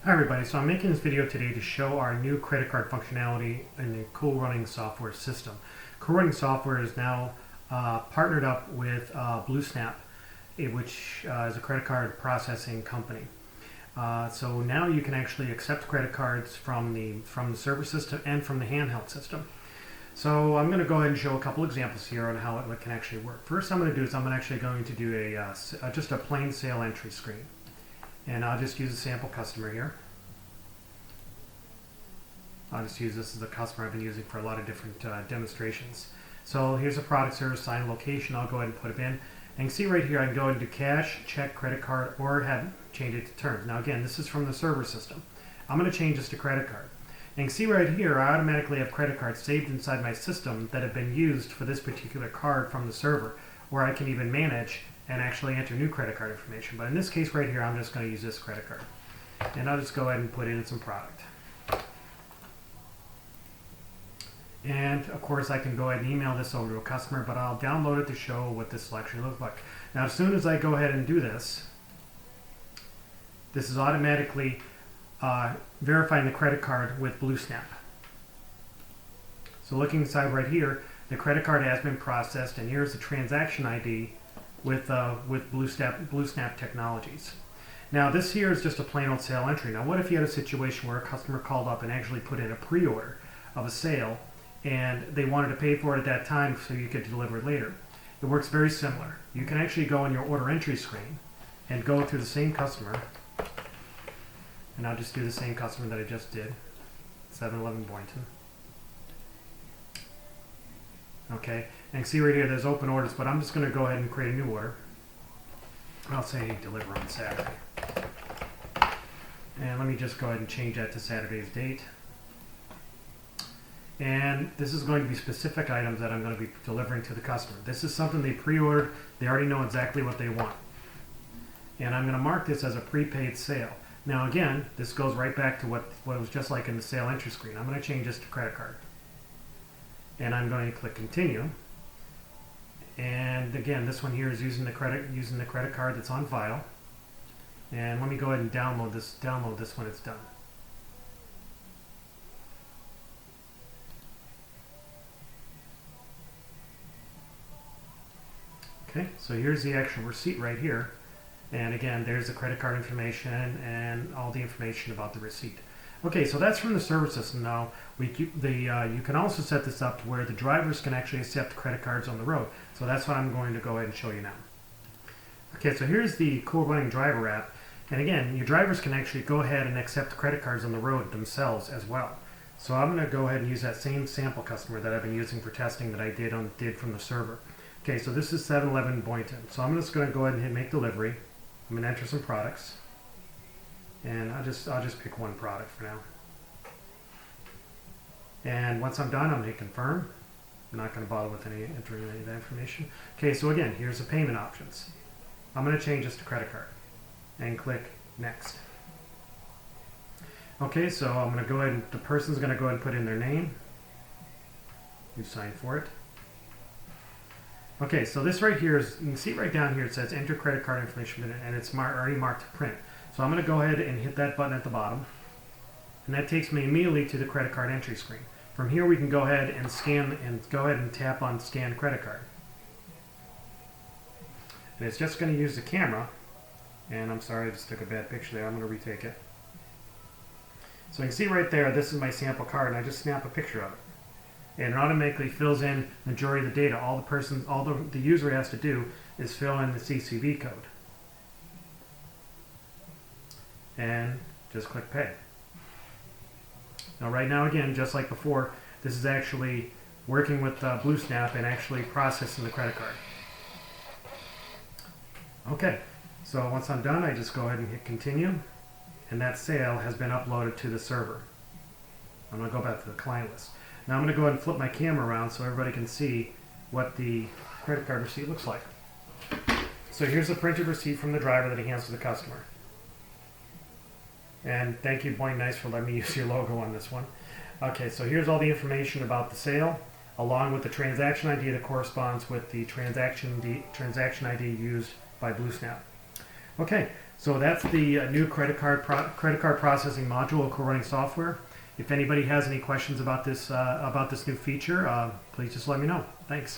Hi everybody, so I'm making this video today to show our new credit card functionality in the Cool Running software system. Cool Running software is now partnered up with BlueSnap, which is a credit card processing company. So now you can actually accept credit cards from the server system and from the handheld system. So I'm going to go ahead and show a couple examples here on how it can actually work. First I'm going to do is I'm actually going to do just a plain sale entry screen. And I'll just use a sample customer here. I'll just use this as a customer I've been using for a lot of different demonstrations. So here's a product, service, sign, location. I'll go ahead and put it in. And you can see right here I can go into cash, check, credit card, or change it to terms. Now again, this is from the server system. I'm going to change this to credit card. And you can see right here I automatically have credit cards saved inside my system that have been used for this particular card from the server, where I can even manage and actually enter new credit card information. But in this case right here, I'm just going to use this credit card. And I'll just go ahead and put in some product. And of course I can go ahead and email this over to a customer, but I'll download it to show what this selection looks like. Now as soon as I go ahead and do this, this is automatically verifying the credit card with BlueSnap. So looking inside right here, the credit card has been processed, and here's the transaction ID with BlueSnap technologies. Now this here is just a plain old sale entry. Now what if you had a situation where a customer called up and actually put in a pre-order of a sale and they wanted to pay for it at that time so you could deliver it later? It works very similar. You can actually go in your order entry screen and go through the same customer, and I'll just do the same customer that I just did, 7-Eleven Boynton. Okay, and see right here there's open orders, but I'm just going to go ahead and create a new order. I'll say deliver on Saturday. And let me just go ahead and change that to Saturday's date. And this is going to be specific items that I'm going to be delivering to the customer. This is something they pre-ordered. They already know exactly what they want. And I'm going to mark this as a prepaid sale. Now again, this goes right back to what it was just like in the sale entry screen. I'm going to change this to credit card. And I'm going to click continue. And again, this one here is using the credit card that's on file. And let me go ahead and download this when it's done. Okay, so here's the actual receipt right here. And again, there's the credit card information and all the information about the receipt. Okay, so that's from the server system. Now, you can also set this up to where the drivers can actually accept credit cards on the road. So that's what I'm going to go ahead and show you now. Okay, so here's the Cool Running driver app. And again, your drivers can actually go ahead and accept credit cards on the road themselves as well. So I'm going to go ahead and use that same sample customer that I've been using for testing that I did from the server. Okay, so this is 7-Eleven Boynton. So I'm just going to go ahead and hit make delivery. I'm going to enter some products. And I'll just pick one product for now. And once I'm done, I'm going to hit confirm. I'm not going to bother with entering any of that information. Okay, so again, here's the payment options. I'm going to change this to credit card and click next. Okay, so I'm going to go ahead and the person's going to go ahead and put in their name. You sign for it. Okay, so this right here is, you can see right down here it says enter credit card information, and it's already marked to print. So I'm going to go ahead and hit that button at the bottom, and that takes me immediately to the credit card entry screen. From here we can go ahead and scan and go ahead and tap on scan credit card. And it's just going to use the camera, and I'm sorry I just took a bad picture there, I'm going to retake it. So you can see right there, this is my sample card, and I just snap a picture of it. And it automatically fills in the majority of the data. All the user has to do is fill in the CCV code. And just click pay. Now right now again, just like before, this is actually working with BlueSnap and actually processing the credit card. Okay, so once I'm done, I just go ahead and hit continue, and that sale has been uploaded to the server. I'm going to go back to the client list. Now I'm going to go ahead and flip my camera around so everybody can see what the credit card receipt looks like. So here's the printed receipt from the driver that he hands to the customer. And thank you, Boynton Nice, for letting me use your logo on this one. Okay, so here's all the information about the sale, along with the transaction ID that corresponds with the transaction ID used by BlueSnap. Okay, So that's the new credit card processing module of co-running software. If anybody has any questions about this new feature, please just let me know. Thanks.